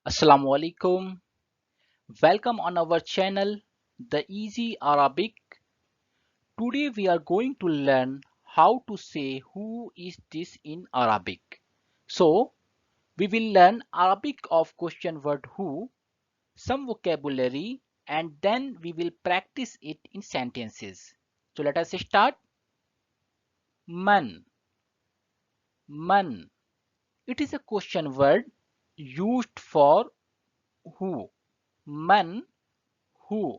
Assalamu alaikum. Welcome on our channel, The Easy Arabic. Today we are going to learn how to say who is this in Arabic. So, we will learn Arabic of question word who, some vocabulary, and then we will practice it in sentences. So, let us start. Man. Man. It is a question word used for who. Man, who.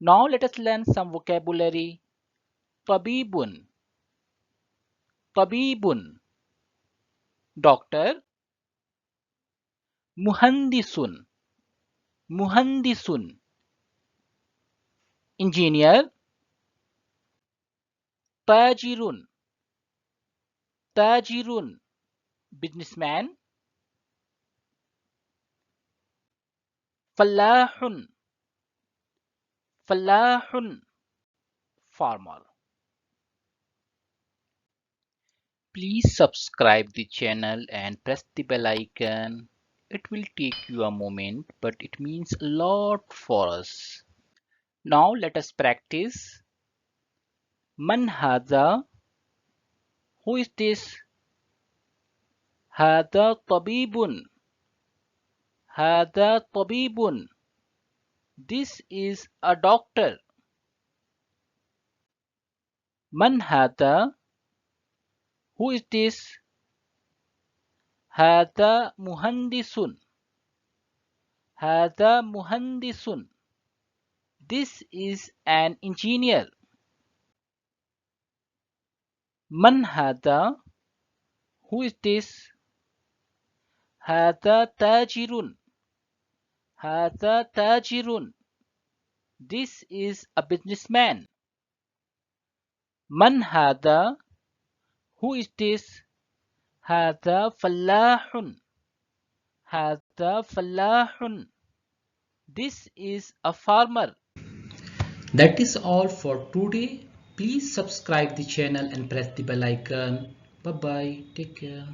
Now let us learn some vocabulary. Tabibun, tabibun, doctor. Muhandisun, muhandisun, engineer. Tajirun, tajirun, businessman. Falahun, falahun, farmer. Please subscribe the channel and press the bell icon. It will take you a moment, but it means a lot for us. Now let us practice. Man hadha? Who is this? هذا طبيب. هذا طبيب. This is a doctor. من هذا? Who is this? هذا مهندس. هذا مهندس. This is an engineer. من هذا? Who is this? هذا تاجر. هذا تاجر. This is a businessman. من هذا? Who is this? هذا فلاح. هذا فلاح. This is a farmer. That is all for today. Please subscribe the channel and press the bell icon. Bye bye. Take care.